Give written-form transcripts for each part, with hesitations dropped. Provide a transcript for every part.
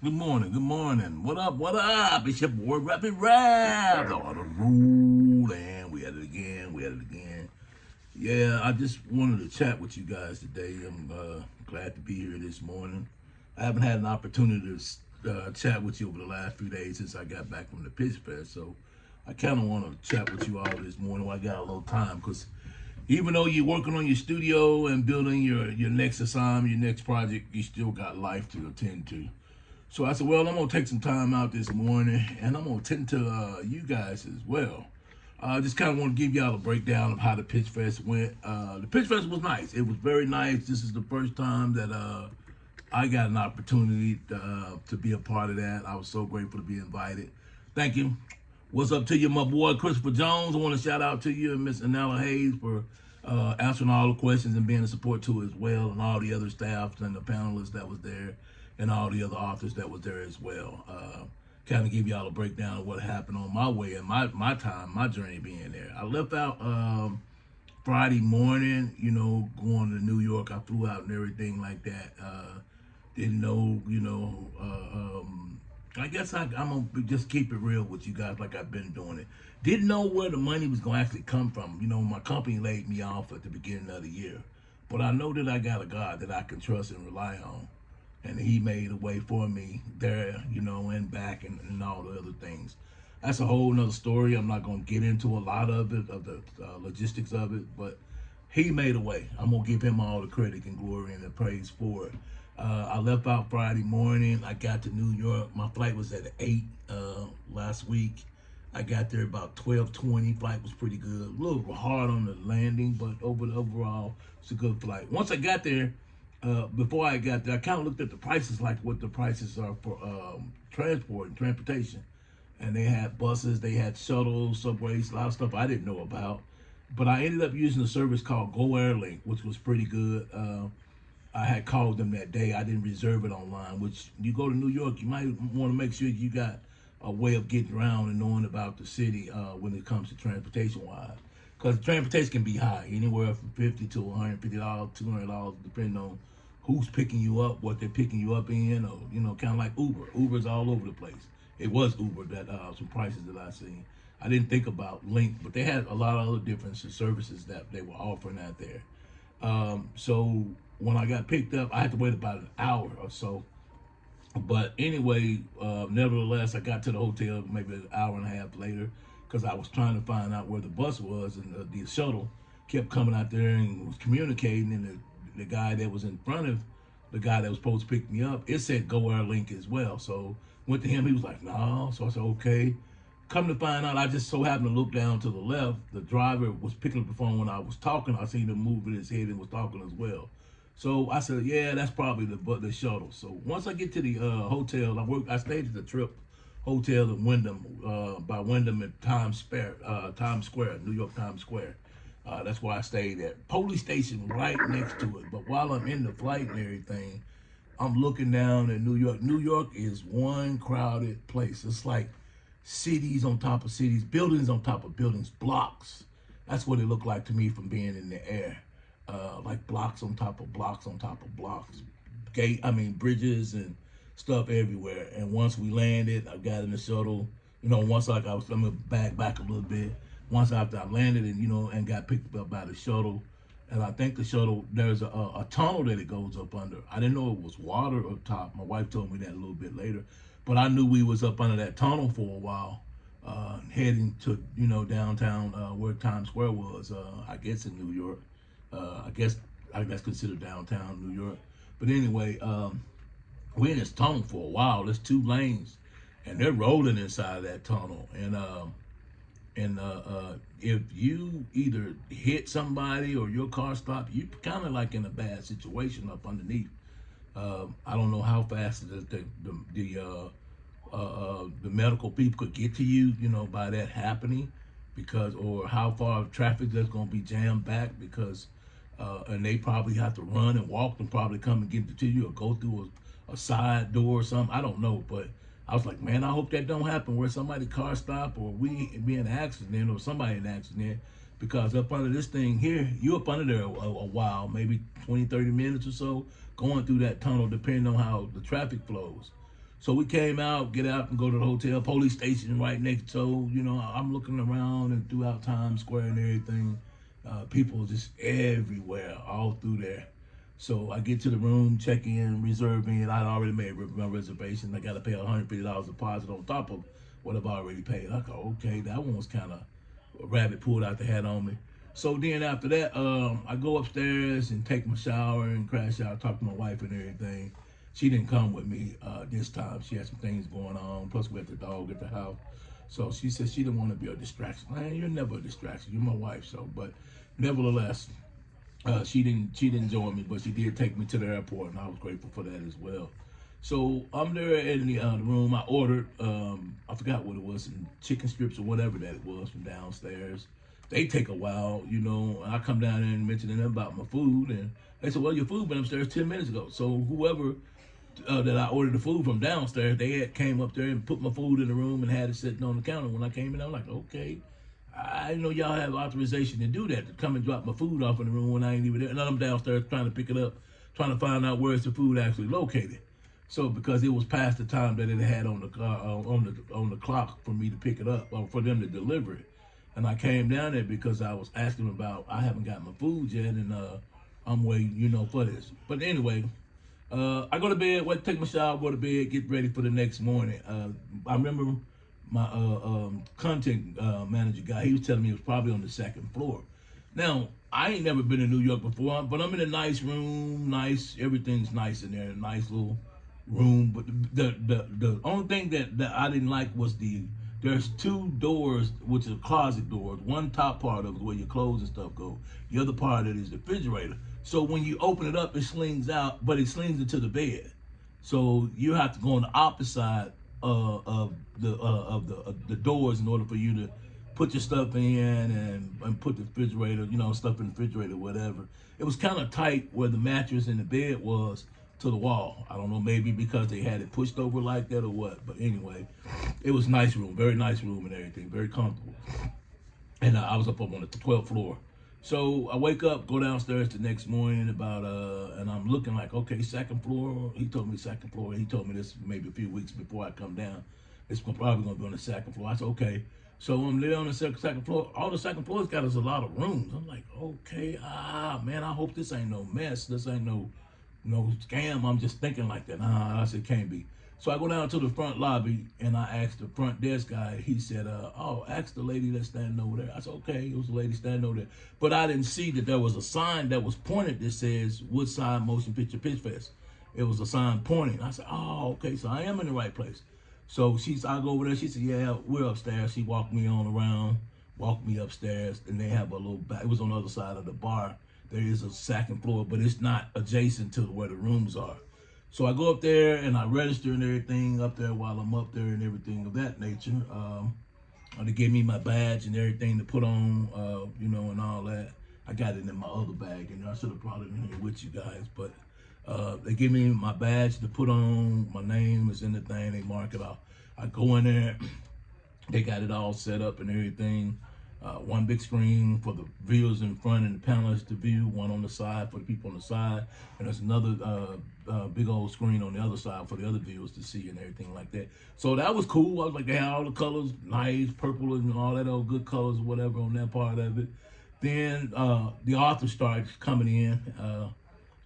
Good morning, good morning. What up, what up? It's your boy Ralphie World on the road, and we at it again, we at it again. Yeah, I just wanted to chat with you guys today. I'm glad to be here this morning. I haven't had an opportunity to chat with you over the last few days since I got back from the Pitchfest, so I kind of want to chat with you all this morning while I got a little time, because even though you're working on your studio and building your next assignment, your next project, you still got life to attend to. So I said, well, I'm gonna take some time out this morning, and I'm gonna tend to you guys as well. I just kind of want to give y'all a breakdown of how the Pitch Fest went. The Pitch Fest was nice. It was very nice. This is the first time that I got an opportunity to be a part of that. I was so grateful to be invited. Thank you. What's up to you, my boy Christopher Jones? I want to shout out to you and Miss Anella Hayes for answering all the questions and being a support to as well, and all the other staffs and the panelists that was there, and all the other authors that was there as well. Kind of give y'all a breakdown of what happened on my way and my time, my journey being there. I left out Friday morning, going to New York. I flew out and everything like that. Didn't know, I guess I'm going to just keep it real with you guys like I've been doing it. Didn't know where the money was going to actually come from. My company laid me off at the beginning of the year. But I know that I got a God that I can trust and rely on. And he made a way for me there, and back and all the other things. That's a whole nother story. I'm not going to get into a lot of it, of the logistics of it, but he made a way. I'm going to give him all the credit and glory and the praise for it. I left out Friday morning. I got to New York. My flight was at 8 last week. I got there about 12:20. Flight was pretty good. A little hard on the landing, but overall, it's a good flight. Once I got there, before I got there, I kind of looked at the prices, like what the prices are for transport and transportation. And they had buses, they had shuttles, subways, a lot of stuff I didn't know about. But I ended up using a service called Go Airlink, which was pretty good. I had called them that day. I didn't reserve it online, which you go to New York, you might want to make sure you got a way of getting around and knowing about the city when it comes to transportation wise. Because transportation can be high, anywhere from $50 to $150, $200, depending on who's picking you up, what they're picking you up in, or kind of like Uber. Uber's all over the place. It was Uber that some prices that I seen. I didn't think about Link, but they had a lot of other different services that they were offering out there. So when I got picked up, I had to wait about an hour or so. But anyway, nevertheless, I got to the hotel maybe an hour and a half later because I was trying to find out where the bus was, and the shuttle kept coming out there and was communicating, and the guy that was in front of the guy that was supposed to pick me up, it said Go Air Link as well. So went to him, he was like, no. So I said, okay. Come to find out, I just so happened to look down to the left. The driver was picking up the phone when I was talking. I seen him moving his head and was talking as well. So I said, yeah, that's probably the shuttle. So once I get to the hotel, I stayed at the Trip Hotel in Wyndham, by Wyndham at Times Square, New York Times Square. That's where I stayed at. Police station right next to it. But while I'm in the flight and everything, I'm looking down at New York. New York is one crowded place. It's like cities on top of cities, buildings on top of buildings, blocks. That's what it looked like to me from being in the air. Like blocks on top of blocks on top of blocks. Bridges and stuff everywhere. And once we landed, I got in the shuttle. Once I was, let me back a little bit. Once after I landed and got picked up by the shuttle, and I think the shuttle, there's a tunnel that it goes up under. I didn't know it was water up top. My wife told me that a little bit later. But I knew we was up under that tunnel for a while, heading to, downtown where Times Square was, I guess in New York. I guess that's considered downtown New York. But anyway, we're in this tunnel for a while. There's 2 lanes, and they're rolling inside of that tunnel. And if you either hit somebody or your car stopped, you kind of like in a bad situation up underneath. I don't know how fast the medical people could get to you, by that happening, or how far traffic that's going to be jammed back because, and they probably have to run and walk and probably come and get to you or go through a side door or something. I don't know, but I was like, man, I hope that don't happen where somebody car stop or we be in an accident or somebody in an accident, because up under this thing here, you up under there a while, maybe 20, 30 minutes or so, going through that tunnel, depending on how the traffic flows. So we came out, get out and go to the hotel. Police station right next to, I'm looking around and throughout Times Square and everything. People just everywhere, all through there. So I get to the room, check in, reserve in. I'd already made my reservation. I got to pay $150 deposit on top of what I've already paid. I go, okay, that one was kind of a rabbit pulled out the hat on me. So then after that, I go upstairs and take my shower and crash out, talk to my wife and everything. She didn't come with me this time. She had some things going on. Plus, we had the dog at the house. So she said she didn't want to be a distraction. Man, you're never a distraction. You're my wife. So, but nevertheless, she didn't join me, but she did take me to the airport, and I was grateful for that as well. So I'm there in the room. I ordered, I forgot what it was, some chicken strips or whatever that it was from downstairs. They take a while, I come down there and mention to them about my food, and they said, well, your food been upstairs 10 minutes ago. So whoever that I ordered the food from downstairs, they had came up there and put my food in the room and had it sitting on the counter. When I came in, I'm like, okay, I didn't know y'all have authorization to do that, to come and drop my food off in the room when I ain't even there. And I'm downstairs trying to pick it up, trying to find out where's the food actually located. So because it was past the time that it had on the on the clock for me to pick it up or for them to deliver it. And I came down there because I was asking about, I haven't got my food yet, and I'm waiting, for this. But anyway, I go to bed, take my shower, go to bed, get ready for the next morning. I remember my content manager guy, he was telling me it was probably on the second floor. Now, I ain't never been in New York before, but I'm in a nice room, everything's nice in there, a nice little room. But the only thing that I didn't like was there's two doors, which are closet doors. One top part of it is where your clothes and stuff go. The other part of it is the refrigerator. So when you open it up, it slings out, but it slings into the bed. So you have to go on the opposite side of the doors in order for you to put your stuff in and put the refrigerator, stuff in the refrigerator, whatever. It was kind of tight where the mattress in the bed was to the wall. I don't know, maybe because they had it pushed over like that or what. But anyway, it was a nice room, very nice room and everything, very comfortable. And I was up on the 12th floor. So I wake up, go downstairs the next morning and I'm looking like, okay, second floor. He told me second floor. He told me this maybe a few weeks before I come down. It's probably going to be on the second floor. I said, okay. So I'm there on the second floor. All the second floors got us a lot of rooms. I'm like, okay, man, I hope this ain't no mess. This ain't no scam. I'm just thinking like that. I said, can't be. So I go down to the front lobby and I asked the front desk guy. He said, ask the lady that's standing over there. I said, okay, it was a lady standing over there. But I didn't see that there was a sign that was pointed that says Woodside Motion Picture Pitchfest. It was a sign pointing. I said, okay, so I am in the right place. So I go over there. She said, yeah, we're upstairs. She walked me on around, walked me upstairs, and they have a little back. It was on the other side of the bar. There is a second floor, but it's not adjacent to where the rooms are. So I go up there and I register and everything up there while I'm up there and everything of that nature. They gave me my badge and everything to put on, and all that. I got it in my other bag, and I should have brought it in here with you guys. But they give me my badge to put on. My name is in the thing. They mark it off. I go in there. They got it all set up and everything. One big screen for the viewers in front and the panelists to view, one on the side for the people on the side, and there's another big old screen on the other side for the other viewers to see and everything like that. So that was cool. I was like, they had all the colors, nice, purple and all that old good colors or whatever on that part of it. Then the author starts coming in.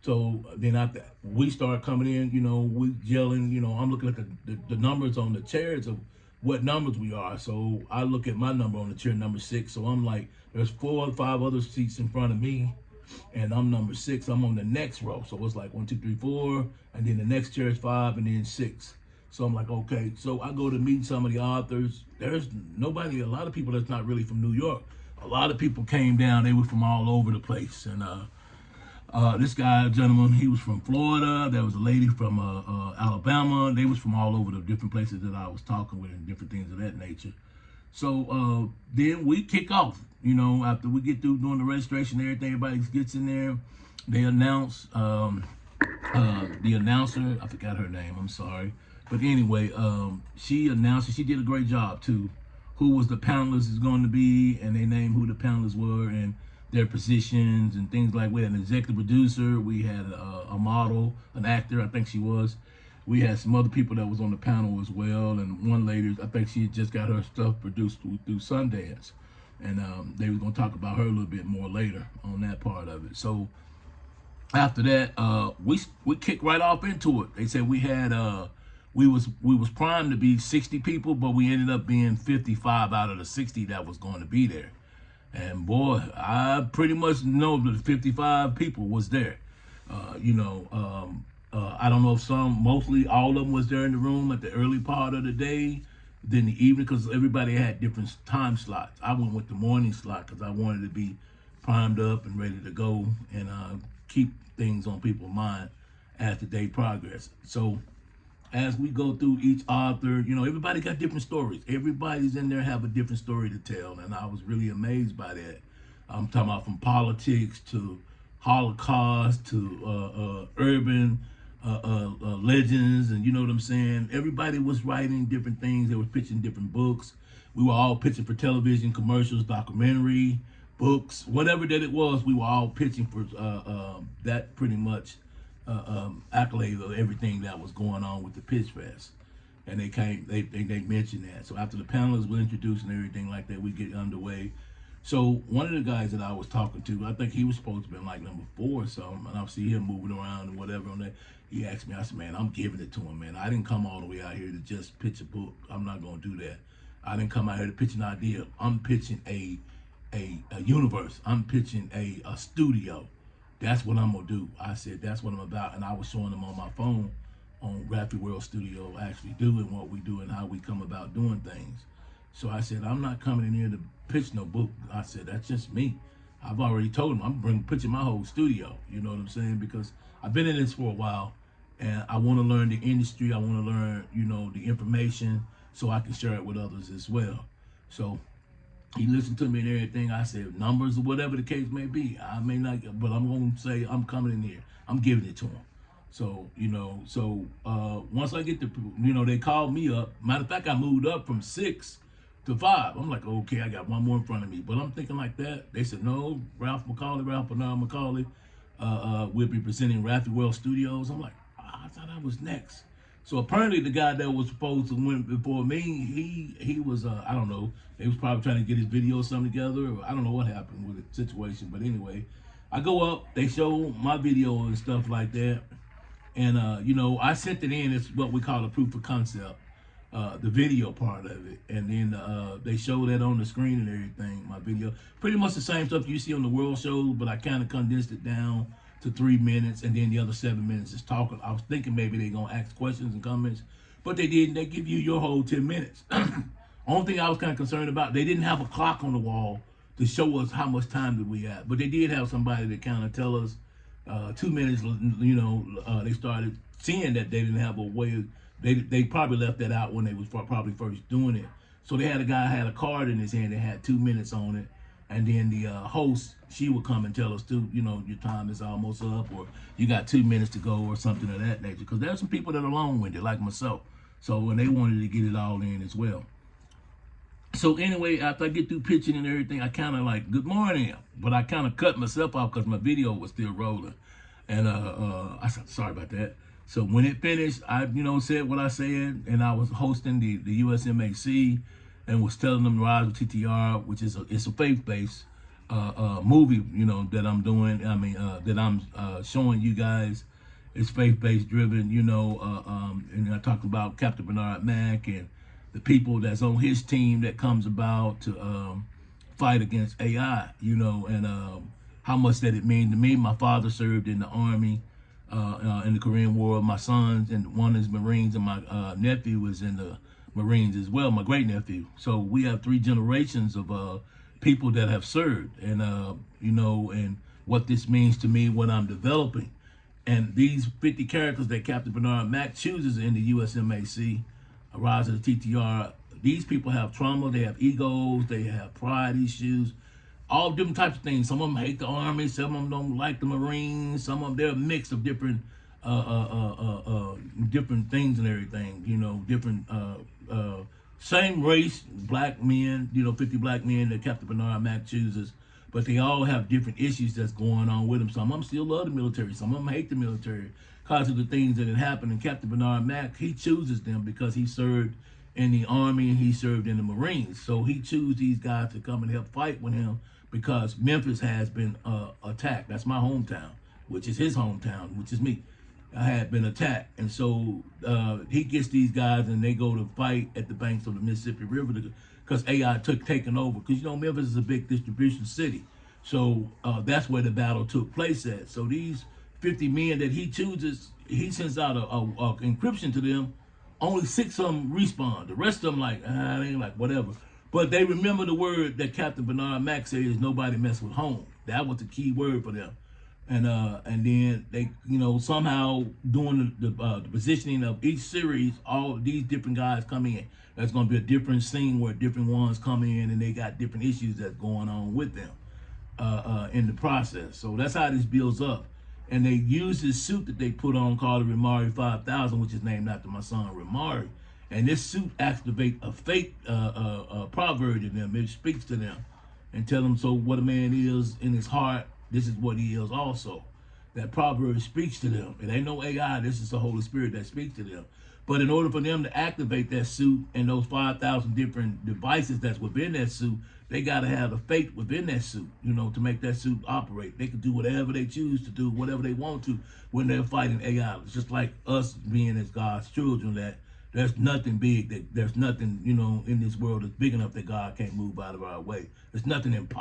So then after we start coming in, we yelling, I'm looking at the numbers on the chairs of what numbers we are. So I look at my number on the chair, number 6. So I'm like, there's 4 or 5 other seats in front of me, and I'm number 6. I'm on the next row. So it's like 1, 2, 3, 4, and then the next chair is 5, and then 6. So I'm like, okay. So I go to meet some of the authors. There's a lot of people that's not really from New York. A lot of people came down. They were from all over the place. And this guy, gentleman, he was from Florida. There was a lady from Alabama. They was from all over the different places that I was talking with and different things of that nature. So then we kick off, after we get through doing the registration and everything, everybody gets in there. They announce, the announcer, I forgot her name, I'm sorry. But anyway, she announced it. She did a great job too. Who was the panelists is going to be, and they named who the panelists were and their positions and things like that. An executive producer, we had a model, an actor, I think she was. We had some other people that was on the panel as well, and one lady, I think she just got her stuff produced through Sundance, and they were going to talk about her a little bit more later on that part of it. So after that, we kicked right off into it. They said we had we was primed to be 60 people, but we ended up being 55 out of the 60 that was going to be there. And boy, I pretty much know that 55 people was there. I don't know if mostly all of them was there in the room at the early part of the day, then the evening, because everybody had different time slots. I went with the morning slot because I wanted to be primed up and ready to go and keep things on people's mind as the day progressed. So as we go through each author, everybody got different stories. Everybody's in there have a different story to tell, and I was really amazed by that. I'm talking about from politics to Holocaust to urban legends, and you know what I'm saying? Everybody was writing different things. They were pitching different books. We were all pitching for television, commercials, documentary, books, whatever that it was. We were all pitching for that pretty much accolade of everything that was going on with the Pitchfest. And they mentioned that. So after the panelists were introduced and everything like that, we get underway. So one of the guys that I was talking to, I think he was supposed to be like number 4 or something, and I see him moving around and whatever on that. He asked me, I said, man, I'm giving it to him, man. I didn't come all the way out here to just pitch a book. I'm not going to do that. I didn't come out here to pitch an idea. I'm pitching a universe. I'm pitching a studio. That's what I'm going to do. I said, that's what I'm about. And I was showing them on my phone on Ralphie World Studios actually doing what we do and how we come about doing things. So I said, I'm not coming in here to pitch no book. I said, that's just me. I've already told them I'm pitching my whole studio. You know what I'm saying? Because I've been in this for a while, and I want to learn the industry. I want to learn, the information so I can share it with others as well. So he listened to me and everything. I said, numbers or whatever the case may be. I may not, but I'm going to say I'm coming in here. I'm giving it to him. So, once I get they called me up. Matter of fact, I moved up from 6 to 5. I'm like, okay, I got one more in front of me. But I'm thinking like that. They said, no, Ralph Bernard McCauley will be presenting Ralphie World Studios. I'm like, I thought I was next. So apparently the guy that was supposed to win before me, he was, I don't know, they was probably trying to get his video or something together. Or I don't know what happened with the situation. But anyway, I go up, they show my video and stuff like that. And, I sent it in. It's what we call a proof of concept. The video part of it, and then they show that on the screen and everything. My video, pretty much the same stuff you see on the world shows, but I kind of condensed it down to 3 minutes, and then the other 7 minutes is talking. I was thinking maybe they're gonna ask questions and comments, but they didn't. They give you your whole 10 minutes. Only thing I was kind of concerned about, they didn't have a clock on the wall to show us how much time did we have, but they did have somebody to kind of tell us 2 minutes. They started seeing that they didn't have a way. They probably left that out when they was probably first doing it. So they had a guy had a card in his hand that had 2 minutes on it, and then the host, she would come and tell us too, your time is almost up, or you got 2 minutes to go, or something of that nature. Because there's some people that are long-winded, like myself. So when they wanted to get it all in as well. So anyway, after I get through pitching and everything, I kind of like, good morning, but I kind of cut myself off because my video was still rolling, and I said, sorry about that. So when it finished, I, said what I said, and I was hosting the U.S.M.A.C. and was telling them the rise of TTR, which is it's a faith-based movie, that I'm doing. I mean, that I'm showing you guys. It's faith-based driven, and I talked about Captain Bernard Mac and the people that's on his team that comes about to fight against AI, and how much that it means to me. My father served in the Army. In the Korean War, my sons, and one is Marines, and my nephew was in the Marines as well, my great nephew. So we have 3 generations of people that have served, and and what this means to me, what I'm developing. And these 50 characters that Captain Bernard Mac chooses in the U.S.M.A.C., a Rise of the TTR, these people have trauma, they have egos, they have pride issues, all different types of things. Some of them hate the Army, some of them don't like the Marines, some of them, they're a mix of different different things and everything, different same race, black men, 50 black men that Captain Bernard Mac chooses, but they all have different issues that's going on with them. Some of them still love the military. Some of them hate the military because of the things that had happened. And Captain Bernard Mack, he chooses them because he served in the Army and he served in the Marines. So he chooses these guys to come and help fight with him because Memphis has been attacked. That's my hometown, which is his hometown, which is me. I had been attacked. And so he gets these guys and they go to fight at the banks of the Mississippi River because AI taken over. Because, you know, Memphis is a big distribution city. So that's where the battle took place at. So these 50 men that he chooses, he sends out a encryption to them. Only 6 of them respond. The rest of them like, they ain't like whatever. But they remember the word that Captain Bernard Mack said is nobody mess with home. That was the key word for them. And then they, you know, somehow doing the positioning of each series, all of these different guys come in. That's going to be a different scene where different ones come in and they got different issues that's going on with them in the process. So that's how this builds up. And they use this suit that they put on called the Ramari 5000, which is named after my son Ramari. And this suit activates a fake proverb to them. It speaks to them and tell them, so what a man is in his heart, this is what he is also. That proverb speaks to them. It ain't no AI, this is the Holy Spirit that speaks to them. But in order for them to activate that suit and those 5,000 different devices that's within that suit, they got to have the faith within that suit, you know, to make that suit operate. They can do whatever they choose to do, whatever they want to when they're fighting AI. It's just like us being as God's children, that there's nothing big, that there's nothing, you know, in this world that's big enough that God can't move out of our way. There's nothing impossible.